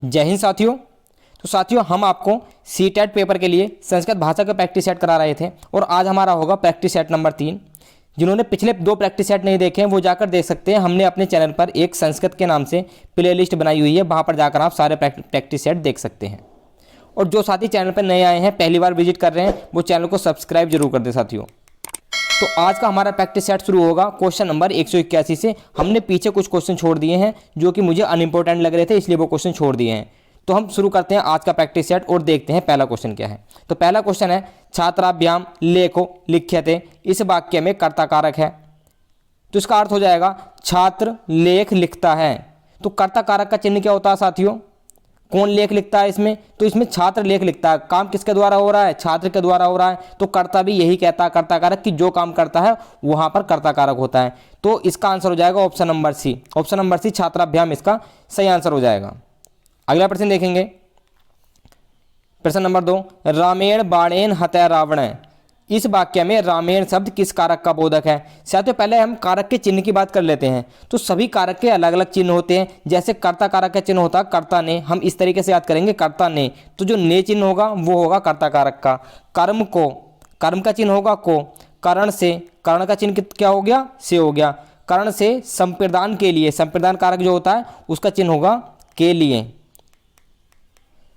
जय हिंद साथियों। तो साथियों, हम आपको सीटेट पेपर के लिए संस्कृत भाषा का प्रैक्टिस सेट करा रहे थे और आज हमारा होगा प्रैक्टिस सेट नंबर 3। जिन्होंने पिछले 2 प्रैक्टिस सेट नहीं देखे हैं वो जाकर देख सकते हैं। हमने अपने चैनल पर एक संस्कृत के नाम से प्लेलिस्ट बनाई हुई है, वहाँ पर जाकर आप सारे प्रैक्टिस सेट देख सकते हैं। और जो साथी चैनल पर नए आए हैं, पहली बार विजिट कर रहे हैं, वो चैनल को सब्सक्राइब जरूर कर दें साथियों। तो आज का हमारा प्रैक्टिस सेट शुरू होगा क्वेश्चन नंबर 181 से। हमने पीछे कुछ क्वेश्चन छोड़ दिए हैं जो कि मुझे अनइम्पोर्टेंट लग रहे थे, इसलिए वो क्वेश्चन छोड़ दिए हैं। तो हम शुरू करते हैं आज का प्रैक्टिस सेट और देखते हैं पहला क्वेश्चन क्या है। तो पहला क्वेश्चन है, छात्राभ्याम लेखो लिख्यते, इस वाक्य में कर्ता कारक है। तो इसका अर्थ हो जाएगा छात्र लेख लिखता है। तो कर्ता कारक का चिन्ह क्या होता है साथियों? कौन लेख लिखता है इसमें? तो इसमें छात्र लेख लिखता है। काम किसके द्वारा हो रहा है? छात्र के द्वारा हो रहा है। तो कर्ता भी यही कहता है, कर्ता कारक, कि जो काम करता है वहां पर कर्ता कारक होता है। तो इसका आंसर हो जाएगा option number C. Option number C, छात्राभ्याम, इसका सही आंसर हो जाएगा। अगला प्रश्न देखेंगे, प्रश्न नंबर 2, रामेण बाणेन हतः रावण, इस वाक्य में रामेण शब्द किस कारक का बोधक है? साथियों, पहले हम कारक के चिन्ह की बात कर लेते हैं। तो सभी कारक के अलग अलग चिन्ह होते हैं। जैसे कर्ता कारक का चिन्ह होता है कर्ता ने, हम इस तरीके से याद करेंगे कर्ता ने। तो जो ने चिन्ह होगा वो होगा कर्ता कारक का। कर्म को, कर्म का चिन्ह होगा को। करण से, कर्ण का चिन्ह क्या हो गया? से हो गया। कर्ण से संप्रदान के लिए, संप्रदान कारक जो होता है उसका चिन्ह होगा के लिए,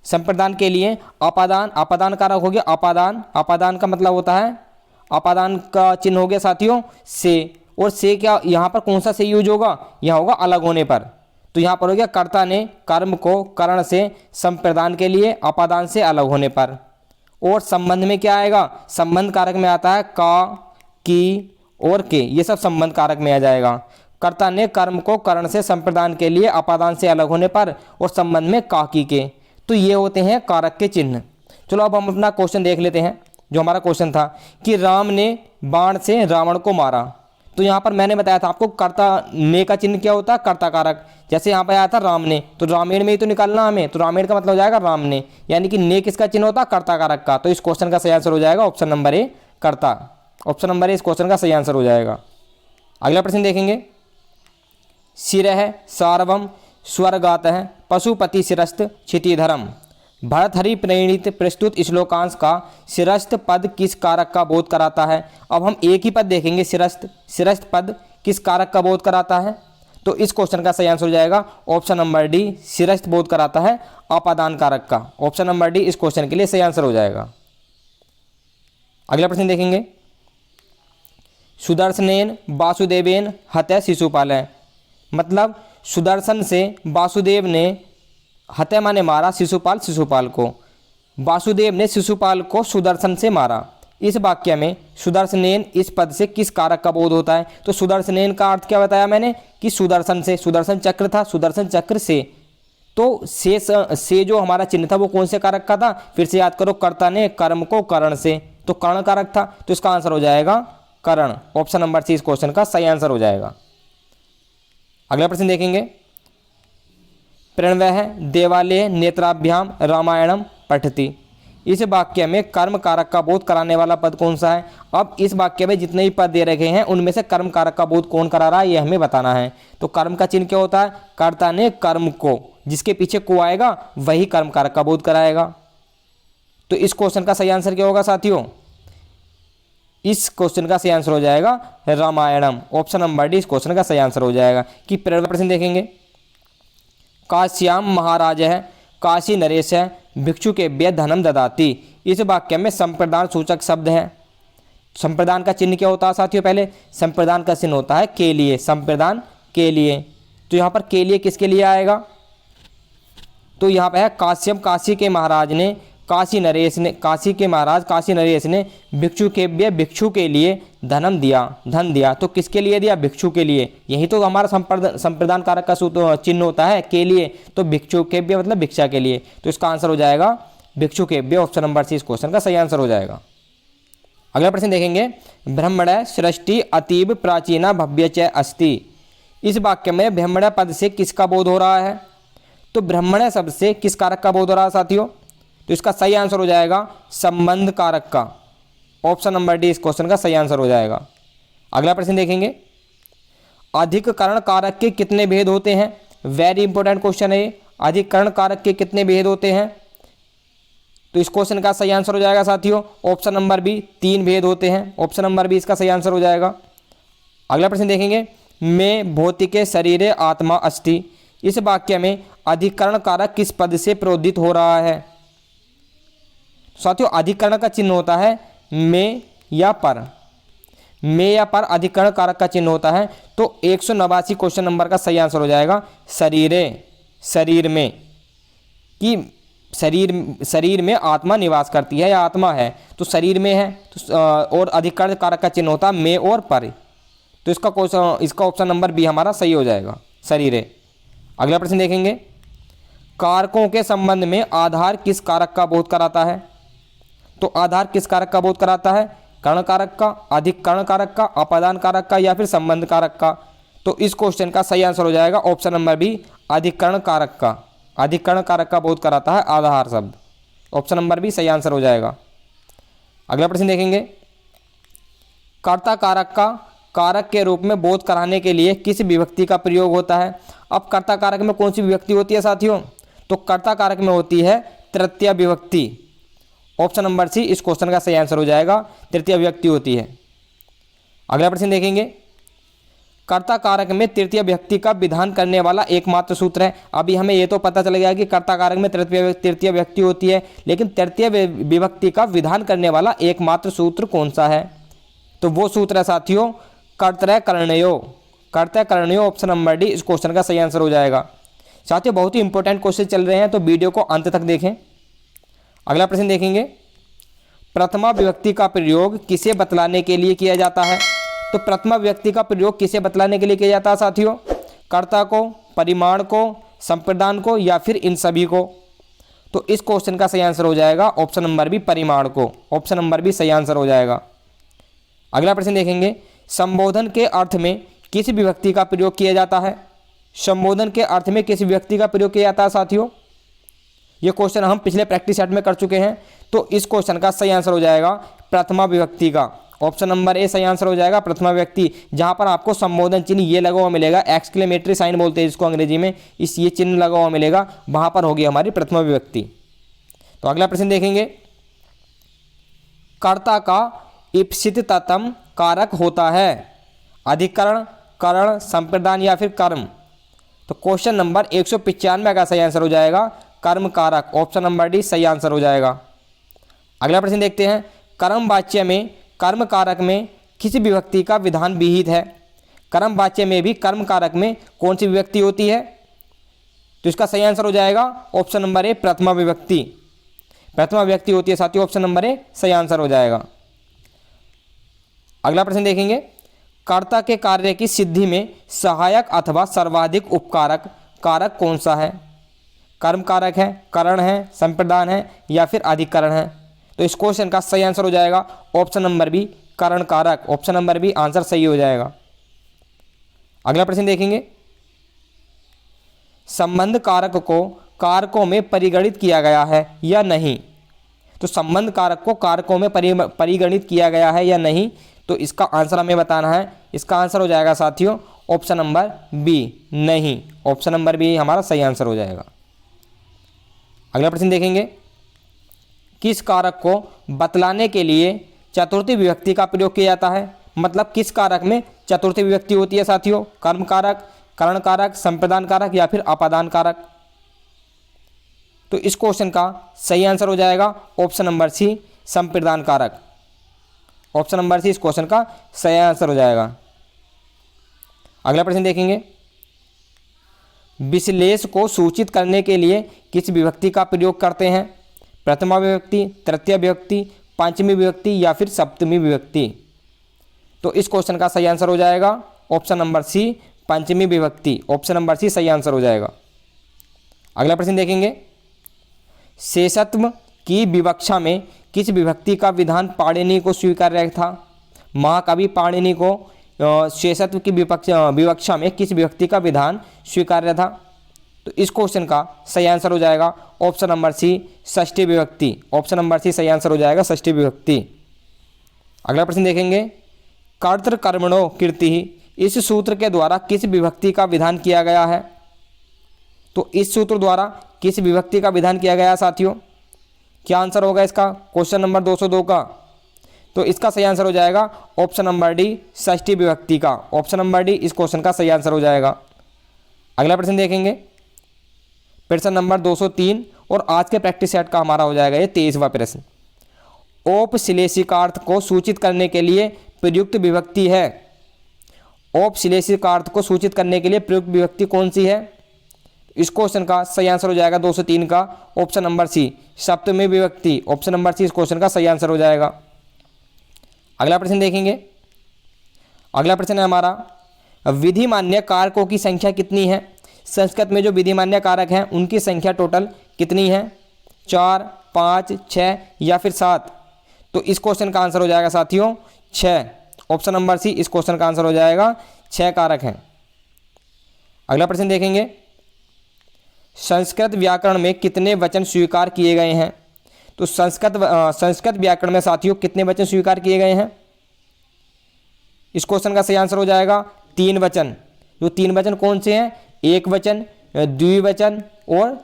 संप्रदान के लिए। अपादान, अपादान कारक हो गया अपादान, अपादान का मतलब होता है, अपादान का चिन्ह हो गया साथियों से। और से क्या यहाँ पर कौन सा से यूज होगा? यहाँ होगा अलग होने पर। तो यहाँ पर हो गया कर्ता ने कर्म को करण से संप्रदान के लिए, अपादान से अलग होने पर। और संबंध में क्या आएगा? संबंध कारक में आता है का, की और के, ये सब संबंध कारक में आ जाएगा। कर्ता ने कर्म को करण से संप्रदान के लिए, अपादान से अलग होने पर, और संबंध में का, की के। तो ये होते हैं कारक के चिन्ह। चलो अब हम अपना क्वेश्चन देख लेते हैं। जो हमारा क्वेश्चन था कि राम ने बाण से रावण को मारा। तो यहाँ पर मैंने बताया था आपको कर्ता ने का चिन्ह क्या होता है? कर्ता कारक। जैसे यहाँ पर आया था राम ने, तो रामेण में ही तो निकालना हमें, तो रामेण का मतलब हो जाएगा राम ने, यानी कि ने किसका चिन्ह होता है? कर्ता कारक का। तो इस क्वेश्चन का सही आंसर हो जाएगा ऑप्शन नंबर ए, कर्ता। ऑप्शन नंबर ए इस क्वेश्चन का सही आंसर हो जाएगा। अगला प्रश्न देखेंगे, शिरः सार्वम स्वर्गातः पशुपति शिरस्त क्षितिधरम, भरतहरि प्रणीत प्रस्तुत श्लोकांश का शिरस्त पद किस कारक का बोध कराता है? अब हम एक ही पद देखेंगे, शिरस्त। शिरस्त पद किस कारक का बोध कराता है? तो इस क्वेश्चन का सही आंसर हो जाएगा ऑप्शन नंबर डी, शिरस्त बोध कराता है अपादान कारक का। ऑप्शन नंबर डी इस क्वेश्चन के लिए सही आंसर हो जाएगा। अगला प्रश्न देखेंगे, सुदर्शनेन वासुदेवेन हतः शिशुपाल, मतलब सुदर्शन से वासुदेव ने, हत्या माने मारा, शिशुपाल शिशुपाल को, वासुदेव ने शिशुपाल को सुदर्शन से मारा। इस वाक्य में सुदर्शनेन इस पद से किस कारक का बोध होता है? तो सुदर्शनेन का अर्थ क्या बताया मैंने कि सुदर्शन से, सुदर्शन चक्र था, सुदर्शन चक्र से। तो से जो हमारा चिन्ह था वो कौन से कारक का था? फिर से याद करो, कर्ता ने कर्म को करण से, तो कर्ण कारक था। तो इसका आंसर हो जाएगा करण। ऑप्शन नंबर सी इस क्वेश्चन का सही आंसर हो जाएगा। अगला प्रश्न देखेंगे, प्रणवः देवालय नेत्राभ्याम रामायणम पठति, इस वाक्य में कर्म कारक का बोध कराने वाला पद कौन सा है? अब इस वाक्य में जितने भी पद दे रखे हैं उनमें से कर्म कारक का बोध कौन करा रहा है ये हमें बताना है। तो कर्म का चिन्ह क्या होता है? कर्ता ने कर्म को, जिसके पीछे को आएगा वही कर्म कारक का बोध कराएगा। तो इस क्वेश्चन का सही आंसर क्या होगा साथियों? इस क्वेश्चन का सही आंसर हो जाएगा रामायणम। ऑप्शन नंबर डी इस क्वेश्चन का सही आंसर हो जाएगा। कि प्रश्न देखेंगे, काश्याम महाराज है काशी नरेश है भिक्षु के व्यय धनम ददाती, इस वाक्य में संप्रदान सूचक शब्द है। संप्रदान का चिन्ह क्या होता है साथियों? पहले संप्रदान का चिन्ह होता है के लिए, संप्रदान के लिए। तो यहाँ पर के लिए किसके लिए आएगा? तो यहाँ पर है काश्यप, काशी के महाराज ने, काशी नरेश ने, काशी के महाराज काशी नरेश ने भिक्षु के व्यय, भिक्षु के लिए धनम दिया, धन दिया। तो किसके लिए दिया? भिक्षु के लिए। यही तो हमारा संप्रदान कारक का चिन्ह होता है के लिए। तो भिक्षु के व्यय मतलब भिक्षा के लिए। तो इसका आंसर हो जाएगा भिक्षु के व्यय। ऑप्शन नंबर सी इस क्वेश्चन का सही आंसर हो जाएगा। अगला प्रश्न देखेंगे, ब्रह्मण सृष्टि अतीब प्राचीना भव्य च अस्ति, इस वाक्य में ब्रह्मण पद से किसका बोध हो रहा है? तो ब्रह्मण शब्द से किस कारक का बोध हो रहा है साथियों? तो इसका सही आंसर हो जाएगा संबंध कारक का। ऑप्शन नंबर डी इस क्वेश्चन का सही आंसर हो जाएगा। अगला प्रश्न देखेंगे, अधिकरण कारक के कितने भेद होते हैं? वेरी इंपॉर्टेंट क्वेश्चन है। अधिकरण कारक के कितने भेद होते हैं? तो इस क्वेश्चन का सही आंसर हो जाएगा साथियों ऑप्शन नंबर बी, 3 भेद होते हैं। ऑप्शन नंबर बी इसका सही आंसर हो जाएगा। अगला प्रश्न देखेंगे, मैं भौतिके शरीरे आत्मा अस्ति, इस वाक्य में अधिकरण कारक किस पद से प्रोदित हो रहा है? साथियों अधिकरण का चिन्ह होता है में या पर, में या पर अधिकरण कारक का चिन्ह होता है। तो 189 क्वेश्चन नंबर का सही आंसर हो जाएगा शरीरे, शरीर में, कि शरीर में आत्मा निवास करती है या आत्मा है, तो शरीर में है तो और अधिकरण कारक का चिन्ह होता है में और पर, तो इसका ऑप्शन नंबर बी हमारा सही हो जाएगा, शरीरे। अगला प्रश्न देखेंगे, कारकों के संबंध में आधार किस कारक का बोध कराता है? तो आधार किस कारक का बोध कराता है? कर्ण कारक का, अधिकरण कारक का, अपादान कारक का या फिर संबंध कारक का? तो इस क्वेश्चन का सही आंसर हो जाएगा ऑप्शन नंबर बी, अधिकरण कारक का। अधिकरण कारक का बोध कराता है आधार शब्द। ऑप्शन नंबर बी सही आंसर हो जाएगा। अगला प्रश्न देखेंगे, कर्ता कारक का कारक के रूप में बोध कराने के लिए किस विभक्ति का प्रयोग होता है? अब कर्ता कारक में कौन सी विभक्ति होती है साथियों? तो कर्ता कारक में होती है तृतीय विभक्ति। ऑप्शन नंबर सी इस क्वेश्चन का सही आंसर हो जाएगा, तृतीय विभक्ति होती है। अगला प्रश्न देखेंगे, कर्ता कारक में तृतीय विभक्ति का विधान करने वाला एकमात्र सूत्र है। अभी हमें ये तो पता चल गया कि कर्ता कारक में तृतीय विभक्ति होती है, लेकिन तृतीय विभक्ति का विधान करने वाला एकमात्र सूत्र कौन सा है? तो वो सूत्र है साथियों कर्तृ कर्णयो, कर्तृ कर्णयो। ऑप्शन नंबर डी इस क्वेश्चन का सही आंसर हो जाएगा। साथियों बहुत ही इंपॉर्टेंट क्वेश्चन चल रहे हैं, तो वीडियो को अंत तक देखें। अगला प्रश्न देखेंगे, प्रथमा विभक्ति का प्रयोग किसे बतलाने के लिए किया जाता है? तो प्रथमा विभक्ति का प्रयोग किसे बतलाने के लिए किया जाता है साथियों? कर्ता को, परिमाण को, संप्रदान को या फिर इन सभी को? तो इस क्वेश्चन का सही आंसर हो जाएगा ऑप्शन नंबर बी, परिमाण को। ऑप्शन नंबर बी सही आंसर हो जाएगा। अगला प्रश्न देखेंगे, संबोधन के अर्थ में किस विभक्ति का प्रयोग किया जाता है? संबोधन के अर्थ में किस विभक्ति का प्रयोग किया जाता है साथियों? ये क्वेश्चन हम पिछले प्रैक्टिस सेट में कर चुके हैं, तो इस क्वेश्चन का सही आंसर हो जाएगा प्रथमा विभक्ति का। ऑप्शन नंबर ए सही आंसर हो जाएगा, प्रथमा विभक्ति। जहां पर आपको संबोधन चिन्ह ये लगा हुआ मिलेगा, एक्सक्लेमेटरी साइन बोलते हैं जिसको अंग्रेजी में, इस ये चिन्ह लगा हुआ मिलेगा, वहां पर होगी हमारी प्रथमा विभक्ति। तो अगला प्रश्न देखेंगे, कर्ता का इप्सिततम कारक होता है अधिकरण, करण, संप्रदान या फिर कर्म? तो क्वेश्चन नंबर 195 का सही आंसर हो जाएगा कर्म कारक। ऑप्शन नंबर डी सही आंसर हो जाएगा। अगला प्रश्न देखते हैं, कर्म वाच्य में कर्म कारक में किस विभक्ति का विधान विहित है? कर्म वाच्य में भी कर्म कारक में कौन सी विभक्ति होती है? तो इसका सही आंसर हो जाएगा ऑप्शन नंबर ए, प्रथमा विभक्ति। प्रथमा विभक्ति होती है साथियों, ऑप्शन नंबर ए सही आंसर हो जाएगा। अगला प्रश्न देखेंगे, कर्ता के कार्य की सिद्धि में सहायक अथवा सर्वाधिक उपकारक कारक कौन सा है? कर्म कारक है, करण है, संप्रदान है या फिर अधिकरण है? तो इस क्वेश्चन का सही आंसर हो जाएगा ऑप्शन नंबर बी, करण कारक। ऑप्शन नंबर बी आंसर सही हो जाएगा। अगला प्रश्न देखेंगे, संबंध कारक को कारकों में परिगणित किया गया है या नहीं? तो संबंध कारक को कारकों में परिगणित किया गया है या नहीं, तो इसका आंसर हमें बताना है। इसका आंसर हो जाएगा साथियों ऑप्शन नंबर बी, नहीं। ऑप्शन नंबर बी हमारा सही आंसर हो जाएगा। अगला प्रश्न देखेंगे, किस कारक को बतलाने के लिए चतुर्थी विभक्ति का प्रयोग किया जाता है? मतलब किस कारक में चतुर्थी विभक्ति होती है साथियों? कर्म कारक, करण कारक, संप्रदान कारक या फिर अपादान कारक? तो इस क्वेश्चन का सही आंसर हो जाएगा ऑप्शन नंबर सी, संप्रदान कारक। ऑप्शन नंबर सी इस क्वेश्चन का सही आंसर हो जाएगा। अगला प्रश्न देखेंगे, विश्लेष को सूचित करने के लिए किस विभक्ति का प्रयोग करते हैं? प्रथमा विभक्ति, तृतीय विभक्ति, पंचमी विभक्ति या फिर सप्तमी विभक्ति? तो इस क्वेश्चन का सही आंसर हो जाएगा ऑप्शन नंबर सी, पंचमी विभक्ति। ऑप्शन नंबर सी सही आंसर हो जाएगा। अगला प्रश्न देखेंगे, शेषत्व की विवक्षा में किस विभक्ति का विधान पाणिनि को स्वीकार्य था? महाकवि पाणिनि को शेषत्व की विवक्षा में किस विभक्ति का विधान स्वीकार्य था? तो इस क्वेश्चन का सही आंसर हो जाएगा ऑप्शन नंबर सी, षष्ठी विभक्ति। ऑप्शन नंबर सी सही आंसर हो जाएगा, षष्ठी विभक्ति। अगला प्रश्न देखेंगे, कर्तृकर्मणो कीर्ति, इस सूत्र के द्वारा किस विभक्ति का विधान किया गया है? तो इस सूत्र द्वारा किस विभक्ति का विधान किया गया साथियों? क्या आंसर होगा इसका क्वेश्चन नंबर 202 का? तो इसका सही आंसर हो जाएगा ऑप्शन नंबर डी, षष्ठी विभक्ति का। ऑप्शन नंबर डी इस क्वेश्चन का सही आंसर हो जाएगा। अगला प्रश्न देखेंगे, प्रश्न नंबर 203, और आज के प्रैक्टिस सेट का हमारा हो जाएगा ये 23वां प्रश्न। औपश्लेषिकार्थ को सूचित करने के लिए प्रयुक्त विभक्ति है। औपश्लेषिकार्थ को सूचित करने के लिए प्रयुक्त विभक्ति कौन सी है? इस क्वेश्चन का सही आंसर हो जाएगा 203 का ऑप्शन नंबर सी, सप्तमी विभक्ति। ऑप्शन नंबर सी इस क्वेश्चन का सही आंसर हो जाएगा। अगला प्रश्न देखेंगे, अगला प्रश्न है हमारा, विधिमान्य कारकों की संख्या कितनी है? संस्कृत में जो विधिमान्य कारक हैं उनकी संख्या टोटल कितनी है? 4, 5, 6 या फिर 7? तो इस क्वेश्चन का आंसर हो जाएगा साथियों 6। ऑप्शन नंबर सी इस क्वेश्चन का आंसर हो जाएगा, 6 कारक हैं। अगला प्रश्न देखेंगे, संस्कृत व्याकरण में कितने वचन स्वीकार किए गए हैं? तो संस्कृत व्याकरण में साथियों कितने वचन स्वीकार किए गए हैं? इस क्वेश्चन का सही आंसर हो जाएगा 3 वचन। जो 3 वचन कौन से हैं? एक वचन, द्विवचन और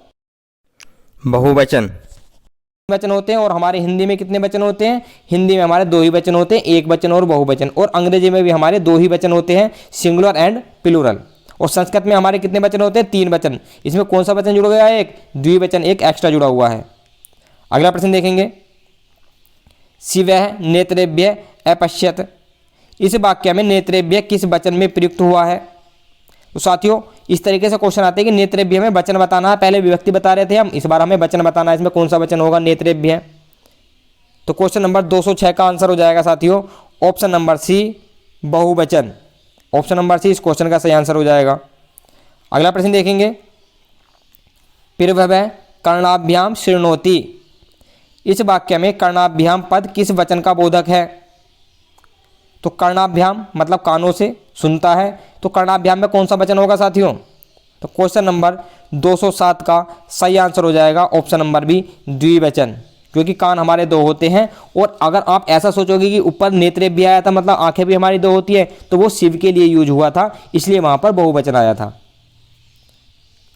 बहुवचन वचन होते हैं। और हमारे हिंदी में कितने वचन होते हैं? हिंदी में हमारे 2 ही वचन होते हैं, एक वचन और बहुवचन। और अंग्रेजी में भी हमारे 2 ही वचन होते हैं, सिंगुलर एंड प्लूरल। और संस्कृत में हमारे कितने वचन होते हैं? 3 वचन। इसमें कौन सा वचन जुड़ गया है? एक द्विवचन, एक एक्स्ट्रा जुड़ा हुआ है। अगला प्रश्न देखेंगे, शिवः नेत्रेभ्य अपश्यत, इस वाक्य में नेत्रेभ्य किस वचन में प्रयुक्त हुआ है? तो साथियों इस तरीके से क्वेश्चन आते हैं कि नेत्रेभ्य में वचन बताना है। पहले विभक्ति बता रहे थे हम, इस बार हमें वचन बताना है। इसमें कौन सा वचन होगा नेत्रेभ्य? तो क्वेश्चन नंबर 206 का आंसर हो जाएगा साथियों ऑप्शन नंबर सी, बहुवचन। ऑप्शन नंबर सी इस क्वेश्चन का सही आंसर हो जाएगा। अगला प्रश्न देखेंगे, पिर्भव कर्णाभ्याम शृणोति, इस वाक्य में कर्णाभ्याम पद किस वचन का बोधक है? तो कर्णाभ्याम मतलब कानों से सुनता है, तो कर्णाभ्याम में कौन सा वचन होगा साथियों? तो क्वेश्चन नंबर 207 का सही आंसर हो जाएगा ऑप्शन नंबर बी, द्विवचन। क्योंकि कान हमारे 2 होते हैं। और अगर आप ऐसा सोचोगे कि ऊपर नेत्रेभ्य आया था मतलब आंखें भी हमारी 2 होती है, तो वो शिव के लिए यूज हुआ था, इसलिए वहां पर बहुवचन आया था।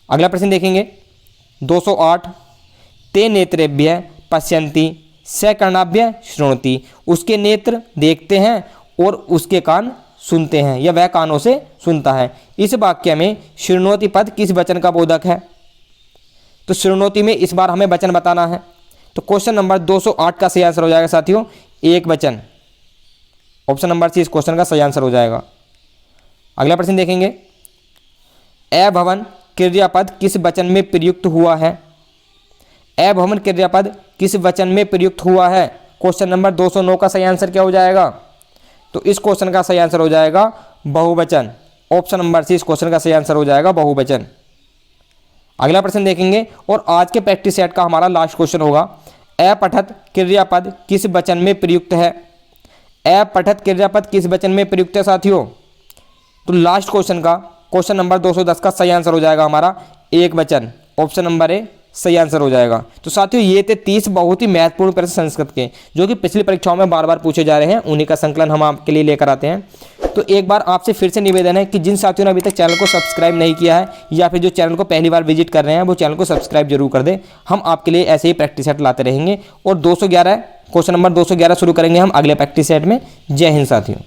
अगला प्रश्न देखेंगे 208, ते नेत्रेभ्य पश्यन्ति स कर्णाभ्य शृणोति, उसके नेत्र देखते हैं और उसके कान सुनते हैं, या वह कानों से सुनता है। इस वाक्य में शृणोति पद किस वचन का बोधक है? तो शृणोति में इस बार हमें वचन बताना है। तो क्वेश्चन नंबर 208 का सही आंसर हो जाएगा साथियों एक वचन। ऑप्शन नंबर सी इस क्वेश्चन का सही आंसर हो जाएगा। अगला प्रश्न देखेंगे, अभवन क्रियापद किस वचन में प्रयुक्त हुआ है? अभवन क्रियापद किस वचन में प्रयुक्त हुआ है? क्वेश्चन नंबर 209 का सही आंसर क्या हो जाएगा? तो इस क्वेश्चन का सही आंसर हो जाएगा बहुवचन। ऑप्शन नंबर सी इस क्वेश्चन का सही आंसर हो जाएगा बहुवचन। अगला प्रश्न देखेंगे और आज के प्रैक्टिस सेट का हमारा लास्ट क्वेश्चन होगा, अपठत क्रियापद किस वचन में प्रयुक्त है? अपठत क्रियापद किस वचन में प्रयुक्त है साथियों? तो लास्ट क्वेश्चन का क्वेश्चन नंबर 210 का सही आंसर हो जाएगा हमारा एक वचन। ऑप्शन नंबर ए सही आंसर हो जाएगा। तो साथियों ये थे 30 बहुत ही महत्वपूर्ण प्रश्न संस्कृत के, जो कि पिछली परीक्षाओं में बार बार पूछे जा रहे हैं। उन्हीं का संकलन हम आपके लिए लेकर आते हैं। तो एक बार आपसे फिर से निवेदन है कि जिन साथियों ने अभी तक चैनल को सब्सक्राइब नहीं किया है, या फिर जो चैनल को पहली बार विजिट कर रहे हैं, वो चैनल को सब्सक्राइब जरूर कर दें। हम आपके लिए ऐसे ही प्रैक्टिस सेट लाते रहेंगे। और 211 क्वेश्चन नंबर 211 शुरू करेंगे हम अगले प्रैक्टिस सेट में। जय हिंद साथियों।